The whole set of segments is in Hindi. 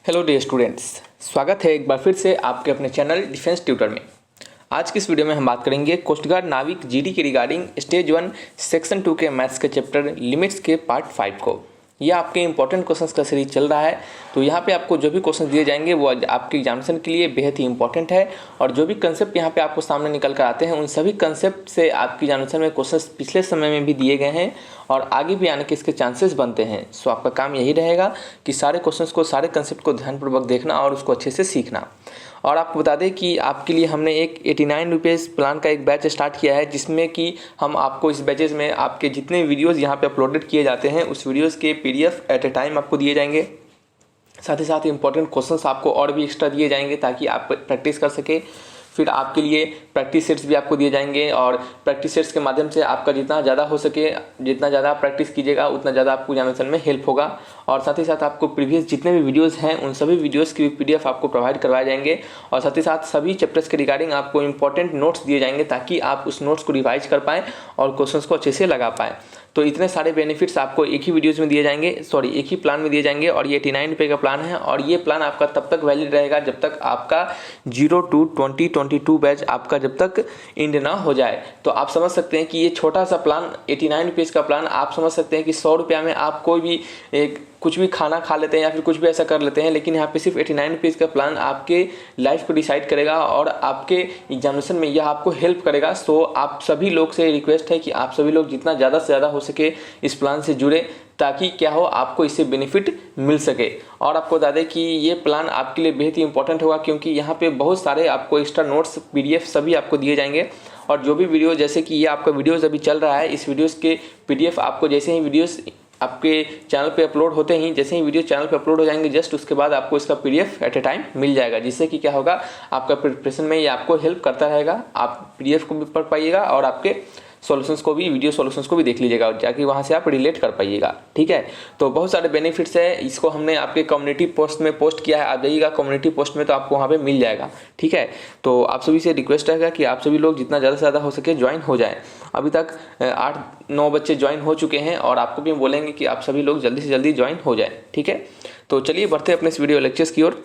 हेलो डियर स्टूडेंट्स, स्वागत है एक बार फिर से आपके अपने चैनल डिफेंस ट्यूटर में। आज की इस वीडियो में हम बात करेंगे कोस्ट गार्ड नाविक जीडी के रिगार्डिंग स्टेज 1 सेक्शन 2 के मैथ्स के चैप्टर लिमिट्स के पार्ट 5 को। यह आपके इंपॉर्टेंट क्वेश्चंस का सीरीज चल रहा है, तो यहाँ पे आपको जो भी क्वेश्चन दिए जाएंगे वो आपके एग्जामिनेशन के लिए बेहद ही इंपॉर्टेंट है। और जो भी कंसेप्ट यहाँ पे आपको सामने निकल कर आते हैं उन सभी कंसेप्ट से आपकी एग्जामिनेशन में क्वेश्चंस पिछले समय में भी दिए गए हैं और आगे भी आने के इसके चांसेस बनते हैं। सो आपका काम यही रहेगा कि सारे क्वेश्चंस को, सारे कंसेप्ट को ध्यानपूर्वक देखना और उसको अच्छे से सीखना। और आपको बता दें कि आपके लिए हमने एक 89 रुपीज़ प्लान का एक बैच स्टार्ट किया है, जिसमें कि हम आपको इस बैचेज में आपके जितने वीडियोस यहाँ पे अपलोडेड किए जाते हैं उस वीडियोस के पीडीएफ एट ए टाइम आपको दिए जाएंगे। साथ ही साथ इंपॉर्टेंट क्वेश्चंस आपको और भी एक्स्ट्रा दिए जाएंगे ताकि आप प्रैक्टिस कर सके। फिर आपके लिए प्रैक्टिस सेट्स भी आपको दिए जाएंगे और प्रैक्टिस सेट्स के माध्यम से आपका जितना ज़्यादा हो सके, जितना ज़्यादा आप प्रैक्टिस कीजिएगा उतना ज़्यादा आपको एग्जामिनेशन में हेल्प होगा। और साथ ही साथ आपको प्रीवियस जितने भी वीडियोस हैं उन सभी वीडियोस की पीडीएफ आपको प्रोवाइड करवाए जाएंगे और साथ ही साथ सभी चैप्टर्स के रिगार्डिंग आपको इंपॉर्टेंट नोट्स दिए जाएंगे ताकि आप उस नोट्स को रिवाइज कर पाएँ और क्वेश्चंस को अच्छे से लगा पाएँ। तो इतने सारे बेनिफिट्स आपको एक ही वीडियोस में दिए जाएंगे, एक ही प्लान में दिए जाएंगे और ये 89 रुपये का प्लान है। और ये प्लान आपका तब तक वैलिड रहेगा जब तक आपका 0 to 2022 बैच आपका जब तक एंड ना हो जाए। तो आप समझ सकते हैं कि ये छोटा सा प्लान 89 रुपीज़ का प्लान, आप समझ सकते हैं कि 100 रुपया में आप कोई भी कुछ भी खाना खा लेते हैं या फिर कुछ भी ऐसा कर लेते हैं, लेकिन यहाँ पे सिर्फ 89 रुपीज़ का प्लान आपके लाइफ को डिसाइड करेगा और आपके एग्जामिनेशन में यह आपको हेल्प करेगा। सो आप सभी लोग से रिक्वेस्ट है कि आप सभी लोग जितना ज़्यादा से ज़्यादा हो सके इस प्लान से जुड़े ताकि क्या हो, आपको इससे बेनिफिट मिल सके। और आपको बता दें कि ये प्लान आपके लिए बेहद ही इंपॉर्टेंट होगा क्योंकि यहाँ पे बहुत सारे आपको एक्स्ट्रा नोट्स पीडीएफ सभी आपको दिए जाएंगे। और जो भी वीडियो, जैसे कि ये आपका वीडियोज़ अभी चल रहा है, इस वीडियोज़ के पीडीएफ आपको जैसे ही वीडियोज़ आपके चैनल पे अपलोड होते ही, जैसे ही वीडियो चैनल पे अपलोड हो जाएंगे जस्ट उसके बाद आपको इसका पीडीएफ एट ए टाइम मिल जाएगा, जिससे कि क्या होगा, आपका प्रिपरेशन में ये आपको हेल्प करता रहेगा। आप पीडीएफ को भी पढ़ पाइएगा और आपके सॉल्यूशंस को भी, वीडियो सॉल्यूशंस को भी देख लीजिएगा ताकि वहाँ से आप रिलेट कर पाइएगा। ठीक है, तो बहुत सारे बेनिफिट्स है। इसको हमने आपके कम्युनिटी पोस्ट में पोस्ट किया है, आप जाइएगा कम्युनिटी पोस्ट में तो आपको वहाँ पे मिल जाएगा। ठीक है, तो आप सभी से रिक्वेस्ट रहेगा कि आप सभी लोग जितना ज़्यादा से ज़्यादा हो सके ज्वाइन हो जाएं। अभी तक 8-9 बच्चे ज्वाइन हो चुके हैं और आपको भी बोलेंगे कि आप सभी लोग जल्दी से जल्दी ज्वाइन हो जाएँ। ठीक है, तो चलिए बढ़ते हैं अपने इस वीडियो लेक्चर्स की ओर,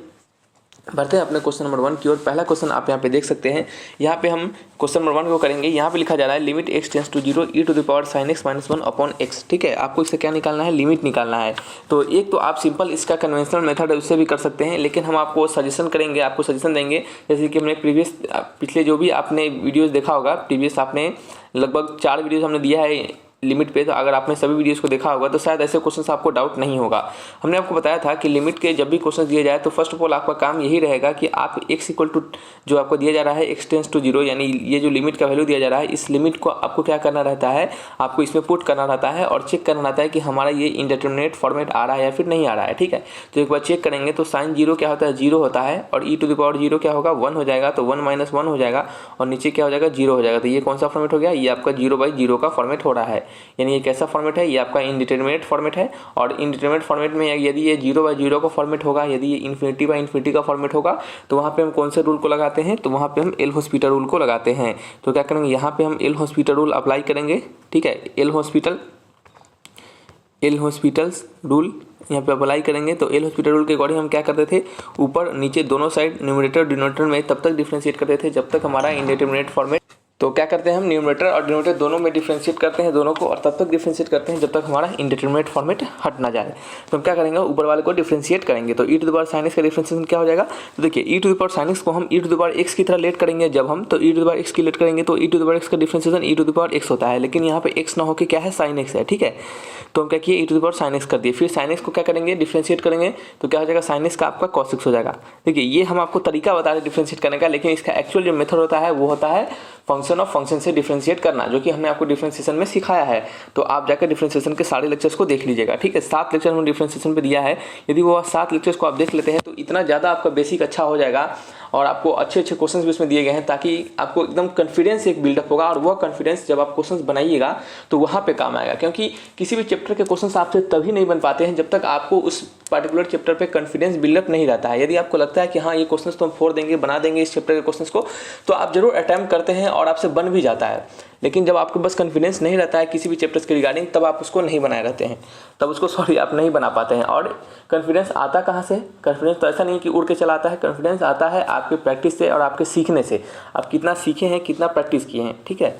बढ़ते हैं अपने क्वेश्चन नंबर 1 की ओर। पहला क्वेश्चन आप यहाँ पे देख सकते हैं। यहाँ पे हम क्वेश्चन नंबर 1 को करेंगे। यहाँ पे लिखा जा रहा है limit x tends to 0 e to the power sin x - 1 upon x। ठीक है, आपको इससे क्या निकालना है, लिमिट निकालना है। तो एक तो आप सिंपल इसका कन्वेंशनल मेथड है उससे भी कर सकते हैं, लेकिन हम आपको सजेशन करेंगे, आपको सजेशन देंगे। जैसे कि हमने पिछले जो भी आपने वीडियोज़ देखा होगा, प्रीवियस आपने लगभग 4 वीडियोज़ हमने दिया है लिमिट पे, तो अगर आपने सभी वीडियोस को देखा होगा तो शायद ऐसे क्वेश्चन आपको डाउट नहीं होगा। हमने आपको बताया था कि लिमिट के जब भी क्वेश्चन दिए जाए तो फर्स्ट ऑफ ऑल आपका काम यही रहेगा कि आप x इक्वल टू जो आपको दिया जा रहा है x टेंस टू 0, यानी ये जो लिमिट का वैल्यू दिया जा रहा है, इस लिमिट को आपको क्या करना रहता है, आपको इसमें पुट करना रहता है और चेक करना रहता है कि हमारा ये इंडिटरमिनेट फॉर्मेट आ रहा है या फिर नहीं आ रहा है। ठीक है, तो एक बार चेक करेंगे तो साइन 0 क्या होता है, 0 होता है और e टू द पावर 0 क्या होगा, 1 हो जाएगा, तो 1 - 1 हो जाएगा और नीचे क्या हो जाएगा, 0 हो जाएगा। तो ये कौन सा फॉर्मेट हो गया, ये आपका 0/0 का फॉर्मेट हो रहा है, यानी ये कैसा फॉर्मेट है, ये आपका इनडिटरमिनेट फॉर्मेट है। और इनडिटरमिनेट फॉर्मेट में यदि ये 0/0 का फॉर्मेट होगा, यदि ये इन्फिनिटी का फॉर्मेट होगा, तो वहाँ पे हम कौन से रूल को लगाते हैं, तो वहाँ पे हम एल हॉस्पिटल रूल को लगाते हैं। तो क्या करेंगे, यहाँ पे हम एल हॉस्पिटल रूल अप्लाई करेंगे। ठीक है, एल हॉस्पिटल्स रूल यहाँ पे अप्लाई करेंगे। तो एल हॉस्पिटल रूल के अकॉर्डिंग हम क्या करते थे, ऊपर नीचे दोनों साइड न्यूमरेटर डिनोमिनेटर में तब तक डिफ्रेंशिएट करते थे जब तक हमारा इनडिटरमिनेट फॉर्मेट, तो क्या करते हैं हम न्यूमरेटर और डिनोमिनेटर दोनों में डिफ्रेंशिएट करते हैं दोनों को, और तब तक डिफ्रेंशिएट करते हैं जब तक हमारा इंडिटरमिनेट फॉर्मेट हट ना जाए। तो हम क्या करेंगे, ऊपर वाले को डिफ्रेंशिएट करेंगे। तो e to the power sin x का डिफ्रेंशिएशन क्या हो जाएगा, तो देखिए e to the power sin x को हम e to the power x की तरह लेट करेंगे जब हम, तो e to the power x की लेट करेंगे तो e to the power x का differentiation e to the power x होता है, लेकिन यहाँ पे x ना होकर क्या है, sin x है। ठीक है, तो हम क्या किए, e to the power sin x कर दिए, फिर sin x को क्या करेंगे, डिफ्रेंशिएट करेंगे, तो क्या हो जाएगा, sin x का आपका cos x हो जाएगा। देखिए ये हम आपको तरीका बता रहे डिफ्रेंशिएट करने का, लेकिन इसका एक्चुअल जो मेथड होता है वो होता है फंक्शन ऑफ फंक्शन से डिफ्रेंशिएट करना, जो कि हमने आपको डिफ्रेंशिएशन में सिखाया है। तो आप जाकर डिफ्रेंशिएशन के सारे लेक्चर्स को देख लीजिएगा। ठीक है, 7 लेक्चर हमने डिफ्रेंशिएशन पे दिया है, यदि वो 7 लेक्चर्स को आप देख लेते हैं तो इतना ज़्यादा आपका बेसिक अच्छा हो जाएगा और आपको अच्छे अच्छे क्वेश्चंस भी उसमें दिए गए हैं, ताकि आपको एकदम कॉन्फिडेंस एक बिल्डअप होगा, और वह कॉन्फिडेंस जब आप क्वेश्चंस बनाइएगा तो वहाँ पे काम आएगा। क्योंकि किसी भी चैप्टर के क्वेश्चंस आपसे तभी नहीं बन पाते हैं जब तक आपको उस पर्टिकुलर चैप्टर पे कॉन्फिडेंस बिल्डअप नहीं रहता है। यदि आपको लगता है कि हाँ ये क्वेश्चंस तो हम फोड़ देंगे, बना देंगे इस चैप्टर के क्वेश्चंस को, तो आप जरूर अटैम्प्ट करते हैं और आपसे बन भी जाता है। लेकिन जब आपके पास कॉन्फिडेंस नहीं रहता है किसी भी चैप्टर्स के रिगार्डिंग, तब आप उसको नहीं बनाए रहते हैं, तब उसको आप नहीं बना पाते हैं। और कॉन्फिडेंस आता कहाँ से? कॉन्फिडेंस तो ऐसा नहीं कि उड़ के चला आता है, कॉन्फिडेंस आता है आपके प्रैक्टिस से और आपके सीखने से। आप कितना सीखे हैं, कितना प्रैक्टिस किए हैं, ठीक है।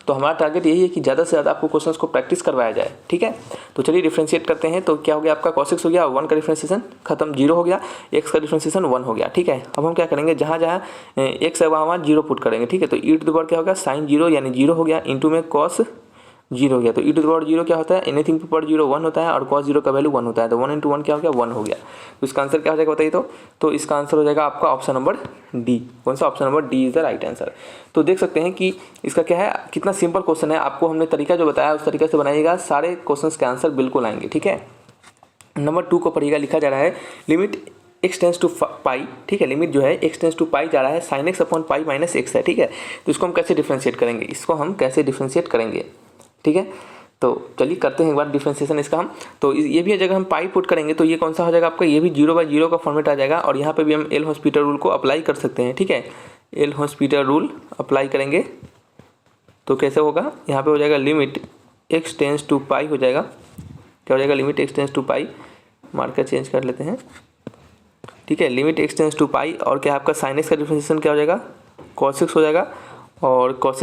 तो हमारा टारगेट यही है कि ज़्यादा से ज़्यादा आपको क्वेश्चंस को प्रैक्टिस करवाया जाए, ठीक है। तो चलिए डिफ्रेंशिएट करते हैं। तो क्या हो गया आपका cos x हो गया, 1 का डिफ्रेंशिएशन खत्म, 0 हो गया, x का डिफ्रेंशिएशन 1 हो गया, ठीक है। अब हम क्या करेंगे, जहाँ जहाँ x है वहाँ 0 पुट करेंगे, ठीक है। तो e टू द पावर क्या होगा, sin 0 यानी 0 हो गया, इंटू में cos 0 हो गया। तो e टू द पावर 0 क्या होता है, एनीथिंग पर 0 1 होता है, और cos 0 का वैल्यू 1 होता है। तो 1 इंटू 1 क्या हो गया, 1 हो गया। तो इसका आंसर क्या हो जाएगा बताइए। तो इसका आंसर हो जाएगा आपका ऑप्शन नंबर डी। कौन सा? Option number D is the right answer. तो देख सकते हैं कि इसका क्या है, कितना सिंपल क्वेश्चन है। आपको हमने तरीका जो बताया उस तरीके से बनाइएगा, सारे क्वेश्चंस के आंसर बिल्कुल आएंगे, ठीक है। नंबर 2 को पढ़िएगा, लिखा जा रहा है लिमिट x टेंस टू पाई, ठीक है। लिमिट जो है x टेंस टू पाई जा रहा है, sin x upon pi minus x है, ठीक है। तो इसको हम कैसे डिफ्रेंशिएट करेंगे, ठीक है। तो चलिए करते हैं एक बार डिफ्रेंशिएशन इसका हम। तो ये भी जगह हम पाई पुट करेंगे तो ये कौन सा हो जाएगा आपका, ये भी 0/0 का फॉर्मेट आ जाएगा, और यहाँ पे भी हम एल हॉस्पिटल रूल को अप्लाई कर सकते हैं, ठीक है। एल हॉस्पिटल रूल अप्लाई करेंगे तो कैसे होगा, यहाँ पे हो जाएगा limit x tends to pi हो जाएगा, क्या हो जाएगा, limit x tends to pi, marker change कर लेते हैं, ठीक है। Limit x tends to pi, और क्या आपका sin x का डिफ्रेंशिएशन क्या हो जाएगा, cos x हो जाएगा, और cos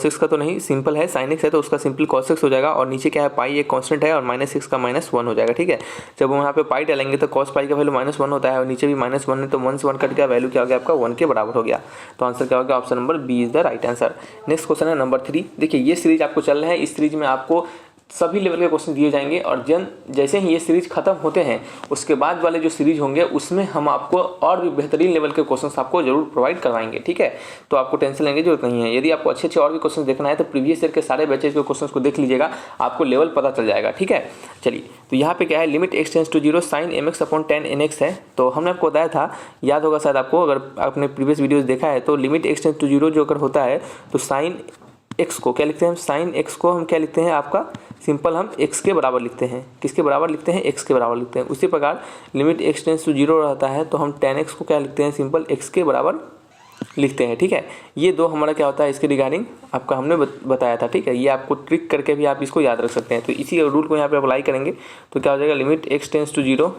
x का तो नहीं, सिंपल है, sin x है तो उसका सिंपल cos x हो जाएगा, और नीचे क्या है, पाई एक कांस्टेंट है, और माइनस x का -1 हो जाएगा, ठीक है। जब हम यहाँ पे पाई डालेंगे तो cos पाई का वैल्यू -1 होता है, और नीचे भी -1 है, तो 1 से 1 कट गया, वैल्यू क्या हो गया आपका 1 के बराबर हो गया। तो आंसर क्या हो गया, option number B is the right answer. Next question है नंबर 3। देखिए ये सीरीज आपको चल रहा है, इस सीरीज में आपको सभी लेवल के क्वेश्चन दिए जाएंगे, और जैसे ही ये सीरीज खत्म होते हैं उसके बाद वाले जो सीरीज होंगे उसमें हम आपको और भी बेहतरीन लेवल के क्वेश्चंस आपको जरूर प्रोवाइड करवाएंगे, ठीक है। तो आपको टेंशन लेने की जरूरत नहीं है। यदि आपको अच्छे अच्छे और भी क्वेश्चन देखना है तो प्रीवियस ईयर के सारे बैचेज के क्वेश्चन को देख लीजिएगा, आपको लेवल पता चल जाएगा, ठीक है। चलिए तो यहाँ पे क्या है, limit x tends to 0 sin mx upon tan nx है। तो हमने आपको बताया था, याद होगा शायद आपको, अगर आपने प्रीवियस वीडियोज देखा है, तो लिमिट x टेंस टू 0 जो अगर होता है तो sin x को क्या लिखते हैं, sin x को हम क्या लिखते हैं, आपका सिंपल हम x के बराबर लिखते हैं। किसके बराबर लिखते हैं, x के बराबर लिखते हैं। उसी प्रकार लिमिट x टेंस टू 0 रहता है तो हम tan x को क्या लिखते हैं, सिंपल x के बराबर लिखते हैं, ठीक है। ये दो हमारा क्या होता है, इसके रिगार्डिंग आपका हमने बताया था, ठीक है। ये आपको ट्रिक करके भी आप इसको याद रख सकते हैं। तो इसी रूल को यहाँ पे अप्लाई करेंगे तो क्या हो जाएगा, लिमिट x टेंस टू 0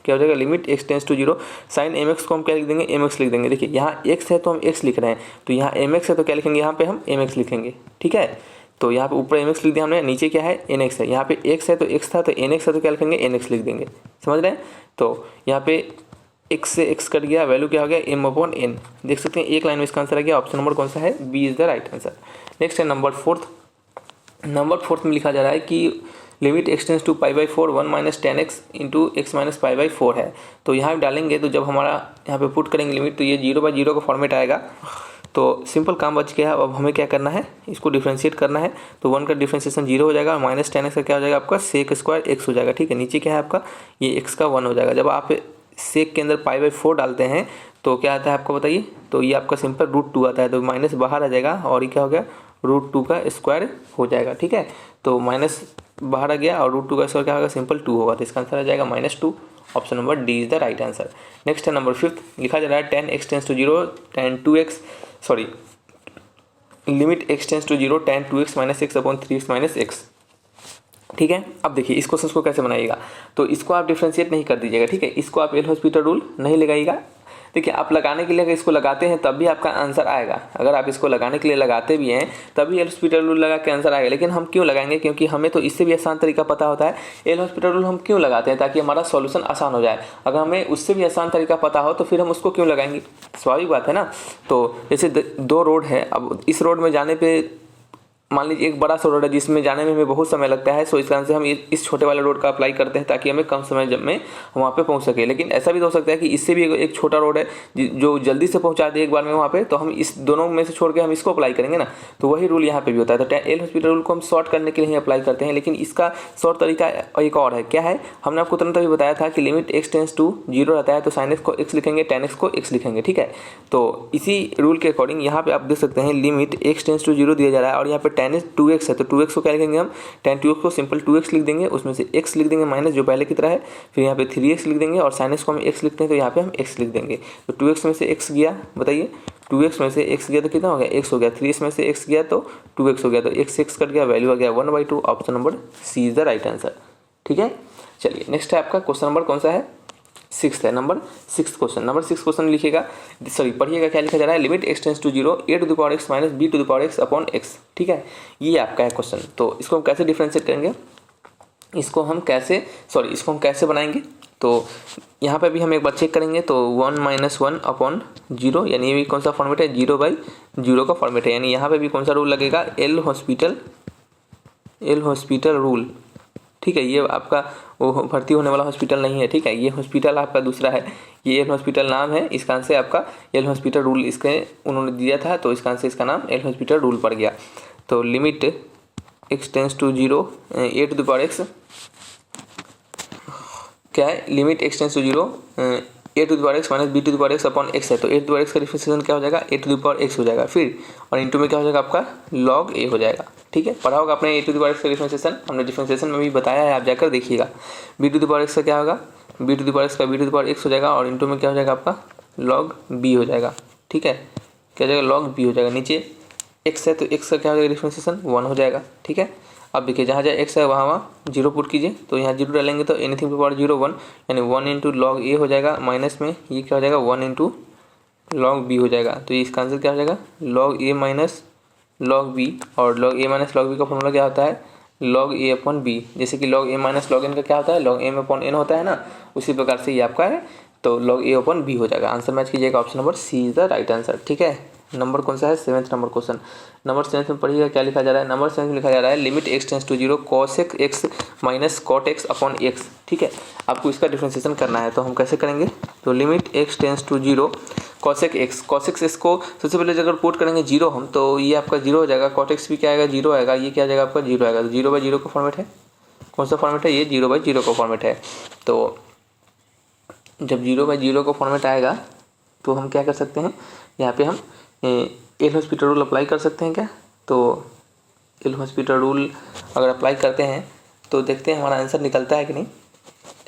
क्या हो जाएगा, limit x tends to 0 sin mx को हम क्या लिख देंगे, mx लिख देंगे। देखिए यहाँ x है तो हम x लिख रहे हैं, तो यहाँ mx है तो क्या लिखेंगे, यहाँ पे हम mx लिखेंगे, ठीक है। तो यहाँ पे ऊपर mx लिख दिया हमने, नीचे क्या है nx है, यहाँ पे x है तो x था, तो nx है तो क्या लिखेंगे, nx लिख देंगे, समझ रहे हैं। तो यहाँ पे x से x कट गया, वैल्यू क्या हो गया, m/n। देख सकते हैं एक लाइन में इसका आंसर आ गया। ऑप्शन नंबर कौन सा है, B is the right answer. Next है नंबर 4। नंबर 4 में लिखा जा रहा है कि limit x tends to π/4 1 minus tan x into x minus π/4 है। तो यहाँ डालेंगे तो जब हमारा यहाँ पे पुट करेंगे लिमिट तो ये 0/0 का फॉर्मेट आएगा। तो सिंपल काम बच गया। अब हमें क्या करना है, इसको डिफ्रेंशिएट करना है। तो 1 का डिफ्रेंशिएशन 0 हो जाएगा, और माइनस tan x का क्या हो जाएगा आपका sec स्क्वायर x हो जाएगा, ठीक है। नीचे क्या है आपका, ये x का 1 हो जाएगा। जब आप sec के अंदर π/4 डालते हैं तो क्या आता है आपको बताइए, तो ये आपका सिंपल √2 आता है, तो माइनस बाहर आ जाएगा, और ये क्या हो गया, √2 का स्क्वायर हो जाएगा, ठीक है। तो माइनस बाहर आ गया और √2 का स्क्वायर क्या होगा, सिंपल 2 होगा, तो इसका आंसर आ जाएगा -2। Option number D is the right answer. Next है नंबर 5। लिखा जा रहा है tan x tends to 0 tan 2x sorry limit x tends to 0 tan 2x minus x upon 3x minus x, ठीक है। अब देखिए इस क्वेश्चन को कैसे बनाइएगा, तो इसको आप डिफ्रेंशिएट नहीं कर दीजिएगा, ठीक है। इसको आप एल हॉस्पिटल रूल नहीं लगाइएगा। देखिए आप लगाने के लिए अगर इसको लगाते हैं तब भी आपका आंसर आएगा। अगर आप इसको लगाने के लिए लगाते भी हैं तभी एल हॉस्पिटल रूल लगा के आंसर आएगा। लेकिन हम क्यों लगाएंगे, क्योंकि हमें तो इससे भी आसान तरीका पता होता है। एल हॉस्पिटल रूल हम क्यों लगाते हैं, ताकि हमारा सॉल्यूशन आसान हो जाए। अगर हमें उससे भी आसान तरीका पता हो तो फिर हम उसको क्यों लगाएंगे, स्वाभाविक बात है ना। तो जैसे 2 रोड है, अब इस रोड में जाने पे मान लीजिए एक बड़ा सा रोड है जिसमें जाने में हमें बहुत समय लगता है, सो इस कारण से हम इस छोटे वाले रोड का अप्लाई करते हैं ताकि हमें कम समय में हम वहाँ पे पहुँच सके। लेकिन ऐसा भी हो सकता है कि इससे भी एक छोटा रोड है जो जल्दी से पहुँचा दे एक बार में वहाँ पे, तो हम इस दोनों में से छोड़ के हम इसको अप्लाई करेंगे ना, तो वही रूल यहाँ पे भी होता है। तो एल हॉस्पिटल रूल को हम शॉर्ट करने के लिए अप्लाई करते हैं, लेकिन इसका शॉर्ट तरीका एक और है। क्या है, हमने आपको तुरंत अभी बताया था कि लिमिट x टेंस टू 0 रहता है तो sin x को x लिखेंगे, tan x को x लिखेंगे, ठीक है। तो इसी रूल के अकॉर्डिंग यहाँ पे आप देख सकते हैं लिमिट x टेंस टू 0 दिया जा रहा है और यहाँ पे tan 2x है, तो 2x को क्या लिखेंगे हम, tan 2x को सिंपल 2x लिख देंगे, उसमें से x लिख देंगे माइनस जो पहले की तरह है, फिर यहाँ पे 3x लिख देंगे और sin x को हम x लिखते हैं तो यहाँ पे हम x लिख देंगे। तो 2x में से x गया, बताइए 2x में से x गया तो कितना हो गया, x हो गया। 3x में से x गया तो 2x हो गया, तो x कट गया, वैल्यू आ गया 1/2। Option number C is the right answer, ठीक है। चलिए नेक्स्ट है आपका क्वेश्चन नंबर कौन सा है, 6 है, नंबर 6 क्वेश्चन। नंबर 6 क्वेश्चन लिखिएगा, सॉरी पढ़िएगा क्या लिखा जा रहा है, limit x tends to 0 a to the power x minus b to the power x upon x, ठीक है। ये आपका है क्वेश्चन। तो इसको हम कैसे डिफ्रेंशिएट करेंगे, इसको हम कैसे बनाएंगे, तो यहाँ पे भी हम एक बार चेक करेंगे। तो 1 - 1 अपॉन 0, यानी ये भी कौन सा फॉर्मेट है, 0/0 का फॉर्मेट है। यानी यहाँ पे भी कौन सा रूल लगेगा, एल हॉस्पिटल रूल, ठीक है। ये आपका वो भर्ती होने वाला हॉस्पिटल नहीं है, ठीक है। ये हॉस्पिटल आपका दूसरा है, ये एल हॉस्पिटल नाम है, इस कारण से आपका एल हॉस्पिटल रूल इसके उन्होंने दिया था, तो इस कारण से इसका नाम एल हॉस्पिटल रूल पड़ गया। तो limit x tends to 0 a to the power x, क्या है, limit x tends to 0 a to the power x minus b to the power x upon x है, तो a to the power x का डिफरेंशिएशन क्या हो जाएगा, a to the power x हो जाएगा, फिर और इनटू में क्या हो जाएगा आपका log a हो जाएगा, ठीक है। पढ़ा होगा आपने a to the power x का डिफरेंशिएशन, हमने डिफरेंशिएशन में भी बताया है, आप जाकर देखिएगा। b to the power x का क्या होगा, b to the power x का b to the power x हो जाएगा और इनटू में क्या हो जाएगा आपका log b हो जाएगा, ठीक है। क्या हो जाएगा, log b हो जाएगा। नीचे x है तो x का क्या हो जाएगा डिफरेंशिएशन 1 हो जाएगा, ठीक है। अब देखिए जहाँ जहाँ x है वहाँ 0 पुट कीजिए, तो यहाँ 0 डालेंगे तो एनीथिंग टू पावर 0 1, यानी 1 इंटू लॉग ए हो जाएगा, माइनस में ये क्या हो जाएगा 1 इंटू लॉग बी हो जाएगा। तो इसका आंसर क्या हो जाएगा, लॉग ए माइनस लॉग बी, और लॉग ए माइनस लॉग बी का फॉर्मूला क्या होता है, लॉग ए अपॉन बी। जैसे कि लॉग ए माइनस लॉग एन का क्या होता है, लॉग एम अपॉन एन होता है ना, उसी प्रकार से ये आपका है, तो लॉग ए अपॉन बी हो जाएगा। आंसर मैच कीजिएगा, option number C is the right answer, ठीक है। नंबर कौन सा है, 7th नंबर क्वेश्चन। नंबर 7 में पढ़िएगा क्या लिखा जा रहा है, नंबर 7 में लिखा जा रहा है limit x tends to 0 cosec x minus cot x upon x, ठीक है। आपको इसका डिफरेंशिएशन करना है, तो हम कैसे करेंगे, तो limit x tends to 0 cosec x को सबसे पहले अगर पुट करेंगे 0 हम, तो ये आपका 0 हो जाएगा, cot x भी क्या आएगा 0 आएगा, ये क्या आ जाएगा आपका 0 आएगा। तो 0/0 का फॉर्मेट है, कौन सा फॉर्मेट है, ये 0/0 का फॉर्मेट है। तो जब 0/0 का फॉर्मेट आएगा तो हम क्या कर सकते हैं, यहाँ पे हम एल हॉस्पिटल रूल अप्लाई कर सकते हैं क्या, तो एल हॉस्पिटल रूल अगर अप्लाई करते हैं तो देखते हैं हमारा आंसर निकलता है कि नहीं।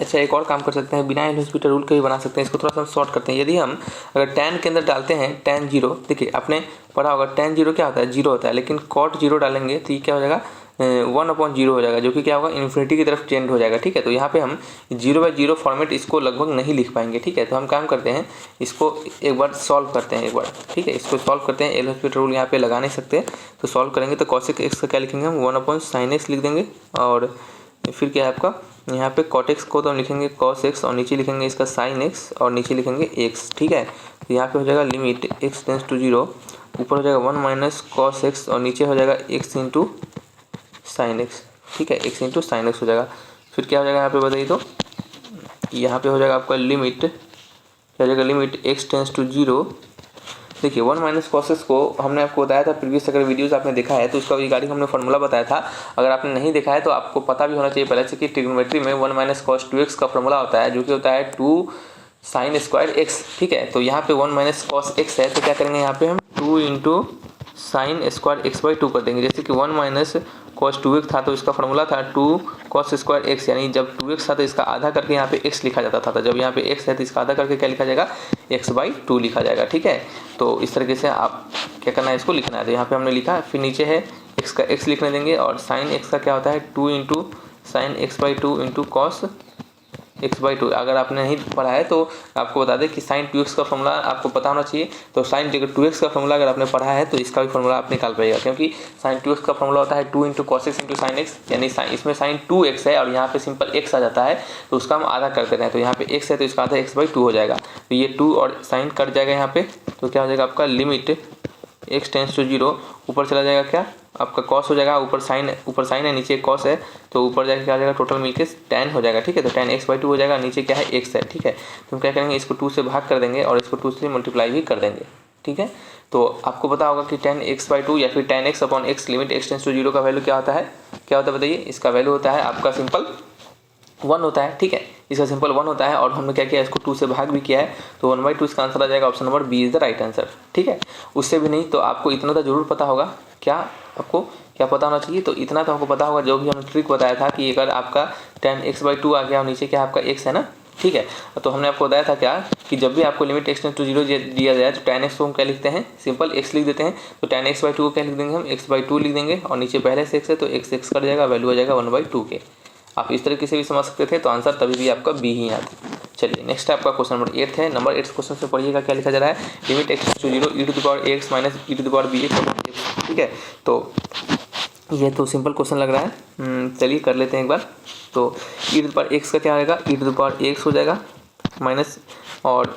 अच्छा एक और काम कर सकते हैं, बिना एल हॉस्पिटल रूल के भी बना सकते हैं, इसको थोड़ा सा शॉर्ट करते हैं। यदि हम अगर tan के अंदर डालते हैं tan 0, देखिए आपने पढ़ा होगा tan 0 क्या होता है, 0 होता है, लेकिन cot 0 डालेंगे तो ये क्या हो जाएगा 1/0 हो जाएगा, जो कि क्या होगा इन्फिनिटी की तरफ चेंज हो जाएगा, ठीक है। तो यहाँ पे हम 0/0 फॉर्मेट इसको लगभग नहीं लिख पाएंगे, ठीक है। तो हम काम करते हैं, इसको एक बार सॉल्व करते हैं एक बार, ठीक है। इसको सॉल्व करते हैं, एल हॉस्पिटल रूल यहाँ पे लगा नहीं सकते, तो सॉल्व करेंगे तो cosec x का क्या लिखेंगे हम 1/sin x लिख देंगे, और फिर क्या है आपका यहाँ पे cot x को तो हम लिखेंगे cos x और नीचे लिखेंगे इसका sin x और नीचे लिखेंगे x, ठीक है। तो यहाँ पे हो जाएगा लिमिट x टेंस टू 0, ऊपर हो जाएगा 1 माइनस cos x और नीचे हो जाएगा x इंटू साइन एक्स, ठीक है, x इंटू साइन एक्स हो जाएगा। फिर क्या हो जाएगा यहाँ पे बताइए, तो यहाँ पे हो जाएगा आपका लिमिट, क्या हो जाएगा लिमिट x टेंस टू 0। देखिए 1 माइनस cos x को हमने आपको बताया था प्रीवियस, अगर वीडियोस आपने देखा है तो उसका रिगार्डिंग हमने फॉर्मूला बताया था। अगर आपने नहीं देखा है तो आपको पता भी होना चाहिए पहले से कि ट्रिग्नोमेट्री में 1 माइनस cos 2x का फॉर्मूला होता है, जो कि होता है 2 sin स्क्वायर x, ठीक है। तो यहाँ पे 1 माइनस cos x है, तो क्या करेंगे यहाँ पे हम 2 इंटू साइन स्क्वायर x/2 कर देंगे। जैसे कि 1 माइनस cos 2x था तो इसका फॉर्मूला था 2 cos स्क्वायर x, यानी जब 2x था तो इसका आधा करके यहाँ पे x लिखा जाता था, तो जब यहाँ पे x है तो इसका आधा करके क्या लिखा जाएगा x/2 लिखा जाएगा, ठीक है। तो इस तरीके से आप क्या करना है, इसको लिखना है। तो यहाँ पे हमने लिखा, फिर नीचे है x का x लिखने देंगे, और साइन x का क्या होता है 2 into sine x/2 into cos x/2। अगर आपने नहीं पढ़ा है तो आपको बता दें कि sin 2x का फॉर्मूला आपको पता होना चाहिए। तो sin 2x का फॉर्मूला अगर आपने पढ़ा है तो इसका भी फॉर्मूला आप निकाल पाएगा, क्योंकि sin 2x का फॉर्मूला होता है 2 into cos x into sine x, यानी इसमें sin 2x है और यहाँ पे सिंपल x आ जाता है, तो उसका हम आधा कर देते हैं। तो यहाँ पे x है तो इसका आधा x/2 हो जाएगा, तो ये 2 और साइन कट जाएगा यहाँ पे, तो क्या हो जाएगा आपका limit x tends to zero, ऊपर चला जाएगा क्या आपका कॉस हो जाएगा, ऊपर साइन है, नीचे कॉस है, तो ऊपर जाके क्या हो जाएगा टोटल मिलके टैन हो जाएगा, ठीक है। तो टैन एक्स बाई टू हो जाएगा, नीचे क्या है एक्स है, ठीक है। तो हम क्या करेंगे, इसको 2 से भाग कर देंगे और इसको 2 से मल्टीप्लाई भी कर देंगे, ठीक है। तो आपको पता होगा कि टैन एक्स बाई टू या फिर tan x upon x limit x tends to zero का वैल्यू क्या होता है, बताइए। इसका वैल्यू होता है आपका सिंपल 1 होता है, ठीक है। इसका सिंपल 1 होता है और हमने क्या किया, इसको 2 से भाग भी किया है, तो 1/2 इसका आंसर आ जाएगा। Option number B is the right answer, ठीक है। उससे भी नहीं तो आपको इतना तो जरूर पता होगा, क्या आपको क्या पता होना चाहिए, तो इतना तो आपको पता होगा जो भी हमने ट्रिक बताया था कि अगर आपका tan x/2 आ गया और नीचे क्या आपका x है ना, ठीक है। तो हमने आपको बताया था क्या कि जब भी आपको limit x tends to zero दिया जाए तो tan x को हम क्या लिखते हैं, सिंपल x लिख देते हैं। तो tan x/2 को क्या लिख देंगे हम, x/2 लिख देंगे और नीचे पहले से x है तो x कट जाएगा, वैल्यू आ जाएगा 1/2 के। आप इस तरीके से भी समझ सकते थे, तो आंसर तभी भी आपका बी ही आता। चलिए नेक्स्ट आपका क्वेश्चन नंबर 8 है। नंबर 8 क्वेश्चन से पढ़िएगा क्या लिखा जा रहा है, limit x to zero e to the power x minus e to the power bx, ठीक है। तो ये तो सिंपल क्वेश्चन लग रहा है, चलिए कर लेते हैं एक बार। तो e to the power x का क्या आएगा, e to the power x हो जाएगा माइनस, और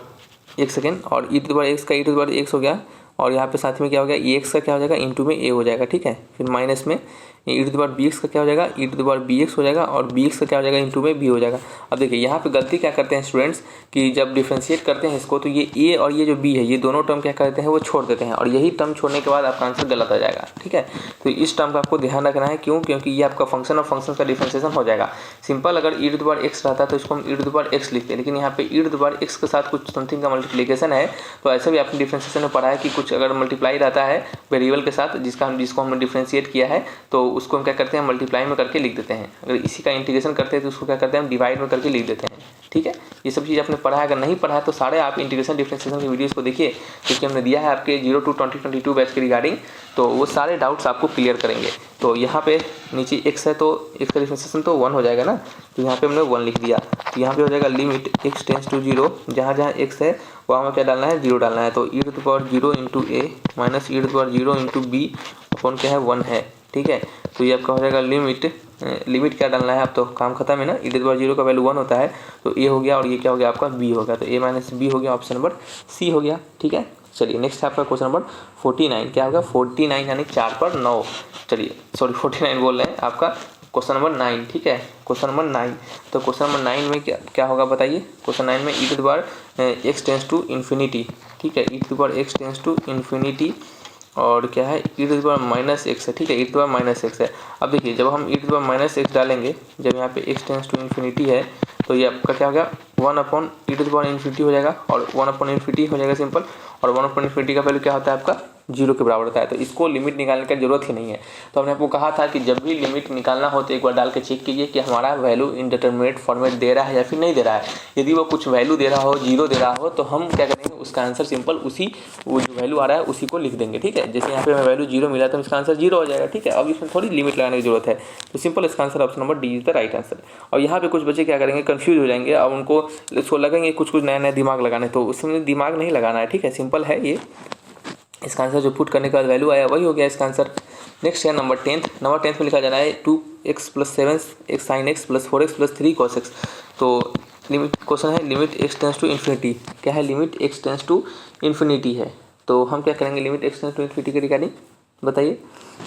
एक सेकेंड, और e to the power x का e to the power x हो गया, और यहाँ पे साथ में क्या हो गया, e x का क्या हो जाएगा, इंटू में a हो जाएगा, ठीक है। फिर माइनस में e to the power bx का क्या हो जाएगा, e to the power bx हो जाएगा, और bx का क्या हो जाएगा, इंटू में b हो जाएगा। अब देखिए यहाँ पे गलती क्या करते हैं स्टूडेंट्स कि जब डिफ्रेंशिएट करते हैं इसको, तो ये a और ये जो b है, ये दोनों टर्म क्या करते हैं, वो छोड़ देते हैं, और यही टर्म छोड़ने के बाद आपका आंसर गलत आ जाएगा, ठीक है। तो इस टर्म का आपको ध्यान रखना है, क्यों, क्योंकि ये आपका फंक्शन और फंक्शन का डिफ्रेंशिएशन हो जाएगा। सिंपल अगर e to the power x रहता तो इसको हम e to the power x लिखते हैं, लेकिन यहाँ पे e to the power x के साथ कुछ समथिंग का मल्टीप्लिकेशन है, तो ऐसे भी आपने डिफ्रेंशिएशन में पढ़ा है कि कुछ अगर मल्टीप्लाई रहता है वेरिएबल के साथ जिसको हमने डिफ्रेंशिएट किया है, तो उसको हम क्या करते हैं, मल्टीप्लाई में करके लिख देते हैं। अगर इसी का इंटीग्रेशन करते हैं तो उसको क्या करते हैं, हम डिवाइड में करके लिख देते हैं, ठीक है। ये सब चीज़ आपने पढ़ा है, अगर नहीं पढ़ा है तो सारे आप इंटीग्रेशन डिफरेंशिएशन की वीडियोस को देखिए, क्योंकि हमने दिया है आपके 0 to 2022 बैच के रिगार्डिंग, तो वो सारे डाउट्स आपको क्लियर करेंगे। तो यहाँ पे नीचे x है तो x का डिफरेंशिएशन तो 1 हो जाएगा ना, तो यहाँ पे हमने 1 लिख दिया। तो यहाँ पे हो जाएगा limit x tends to zero, जहाँ जहाँ x है वहाँ में क्या डालना है, 0 डालना है। तो e to the power 0 into a minus e to the power 0 into b upon क्या है 1 है, ठीक है। तो ये आपका हो जाएगा लिमिट क्या डालना है, आप तो काम खत्म है ना, e टू द पावर 0 का वैल्यू 1 होता है, तो a हो गया और ये क्या हो गया आपका b हो गया, तो a माइनस b हो गया, ऑप्शन नंबर c हो गया, ठीक है। चलिए नेक्स्ट आपका क्वेश्चन नंबर 49 क्या होगा, 49 यानी 4 पर 9, चलिए सॉरी 49 बोल रहे हैं, आपका क्वेश्चन नंबर 9, ठीक है। क्वेश्चन नंबर 9, तो क्वेश्चन नंबर 9 में क्या होगा बताइए। क्वेश्चन 9 में e to the power x tends to infinity, ठीक है, e to the power x tends to infinity, और क्या है e to the power minus x है, ठीक है, e to the power minus x है। अब देखिए जब हम e to the power minus x डालेंगे, जब यहाँ पे x टेंस टू इन्फिनिटी है, तो ये आपका क्या हो गया 1 upon e to the power infinity हो जाएगा, और 1 अपॉन इन्फिनिटी हो जाएगा सिंपल, और 1 अपॉन इन्फिनिटी का वैल्यू क्या होता है आपका 0 के बराबर होता है, तो इसको लिमिट निकालने की जरूरत ही नहीं है। तो हमने आपको कहा था कि जब भी लिमिट निकालना हो तो एक बार डाल के चेक कीजिए कि हमारा वैल्यू इंडिटरमिनेट फॉर्मेट दे रहा है या फिर नहीं दे रहा है। यदि वो कुछ वैल्यू दे रहा हो, 0 दे रहा हो, तो हम क्या करेंगे, उसका आंसर सिंपल उसी वो जो वैल्यू आ रहा है उसी को लिख देंगे, ठीक है। जैसे यहाँ पे हमें वैल्यू 0 मिला तो इसका आंसर 0 हो जाएगा, ठीक है। अब इसमें थोड़ी लिमिट लगाने की जरूरत है, तो सिंपल इसका answer option number D is the right answer. और यहाँ पे कुछ बच्चे क्या करेंगे, कंफ्यूज हो जाएंगे, अब उनको लगेंगे कुछ नया दिमाग लगाने, तो उसमें दिमाग नहीं लगाना है, ठीक है, सिंपल है ये। इसका आंसर जो पुट करने के बाद वैल्यू आया वही हो गया इसका आंसर। नेक्स्ट है नंबर 10 में लिखा जा रहा है 2x + 7x sin x + 4x + 3 cos x। तो लिमिट क्वेश्चन है limit x tends to infinity, क्या है, limit x tends to infinity है। तो हम क्या करेंगे, limit x tends to infinity के रिगार्डिंग बताइए।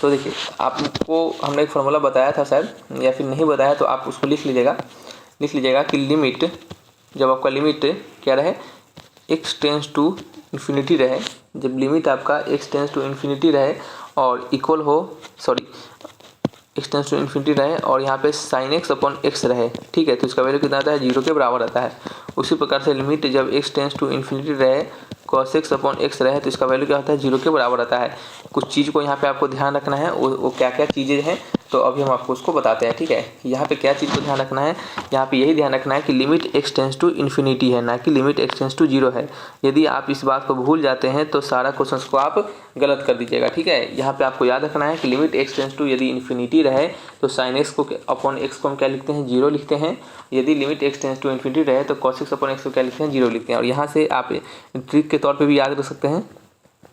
तो देखिए आपको हमने एक फार्मूला बताया था शायद, या फिर नहीं बताया तो आप उसको लिख लीजिएगा कि लिमिट, जब आपका लिमिट क्या रहे, x टेंस टू इन्फिनिटी रहे, जब लिमिट आपका x टेंस टू इन्फिनिटी रहे और इक्वल हो, x टेंस टू इन्फिनिटी रहे और यहाँ पे sin x अपॉन x रहे, ठीक है, तो इसका वैल्यू कितना आता है, 0 के बराबर आता है। उसी प्रकार से लिमिट जब x टेंस टू इन्फिनिटी रहे cos x अपॉन x रहे, तो इसका वैल्यू क्या होता है, 0 के बराबर आता है। कुछ चीज़ को यहाँ पे आपको ध्यान रखना है, वो क्या क्या चीज़ें हैं, तो अभी हम आपको उसको बताते हैं, ठीक है। यहाँ पे क्या चीज़ को ध्यान रखना है, यहाँ पे यही ध्यान रखना है कि limit x tends to infinity है, ना कि लिमिट x टेंस टू 0 है। यदि आप इस बात को भूल जाते हैं तो सारा क्वेश्चंस को आप गलत कर दीजिएगा, ठीक है। यहाँ पे आपको याद रखना है कि लिमिट x टेंस टू यदि इन्फिनिटी रहे तो sin x को अपॉन x को हम क्या लिखते हैं, 0 लिखते हैं। यदि limit x tends to infinity रहे तो cos x अपॉन x को क्या लिखते हैं, 0 लिखते हैं। और यहाँ से आप ट्रिक के तौर पर भी याद रख सकते हैं,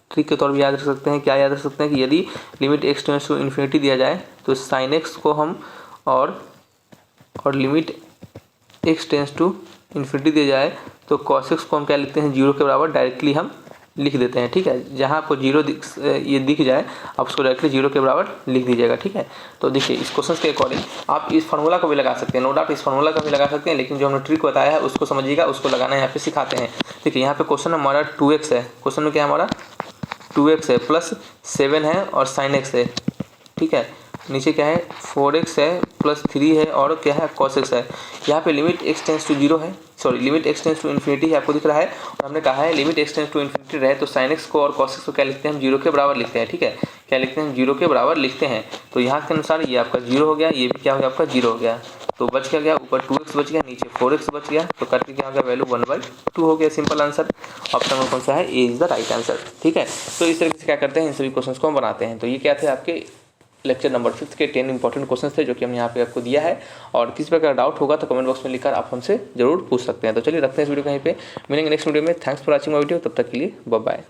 क्या याद रख सकते हैं कि यदि limit x tends to infinity दिया जाए तो sin x को हम और limit x tends to infinity दिया जाए तो cos x को हम क्या लिखते हैं, 0 के बराबर डायरेक्टली हम लिख देते हैं। ठीक है, जहाँ आपको जीरो ये दिख जाए आप उसको डायरेक्टली जीरो के बराबर लिख दीजिएगा। ठीक है, तो देखिए इस क्वेश्चन के अकॉर्डिंग आप इस फार्मूला को भी लगा सकते हैं, नो डाउट इस फार्मूला का भी लगा सकते हैं, लेकिन जो हमने ट्रिक बताया है उसको समझिएगा, उसको लगाना यहाँ पे सिखाते हैं। देखिए यहाँ पे क्वेश्चन हमारा 2x है, क्वेश्चन में क्या है हमारा 2x है प्लस 7 है और sin x है। ठीक है, नीचे क्या है 4x है प्लस 3 है और क्या है cos x है। यहाँ पे limit x tends to zero है, sorry limit x tends to infinity है, आपको दिख रहा है। और हमने कहा है limit x tends to infinity रहे तो sin x को और cos x को क्या लिखते हैं हम जीरो के बराबर लिखते हैं। ठीक है, क्या लिखते हैं जीरो के बराबर लिखते हैं। तो यहाँ के अनुसार ये आपका जीरो हो गया, ये भी क्या हो गया आपका जीरो हो गया। तो बच क्या गया, ऊपर 2x बच गया, नीचे 4x बच गया, तो करके क्या हो गया वैल्यू 1/2 हो गया। सिंपल आंसर ऑप्शन में कौन सा है, ए इज द राइट आंसर। ठीक है, तो इस तरीके से क्या करते हैं इन सभी क्वेश्चंस को हम बनाते हैं। तो ये क्या थे आपके लेक्चर नंबर 5 के 10 इंपॉर्टेंट क्वेश्चंस थे जो कि हम यहाँ पे आपको दिया है। और किसी प्रकार डाउट होगा तो कमेंट बॉक्स में लिखकर आप हमसे जरूर पूछ सकते हैं। तो चलिए रखते हैं इस वीडियो कहीं पे, मिलेंगे नेक्स्ट वीडियो में। Thanks for watching my video, तब तक के लिए बाय बाय।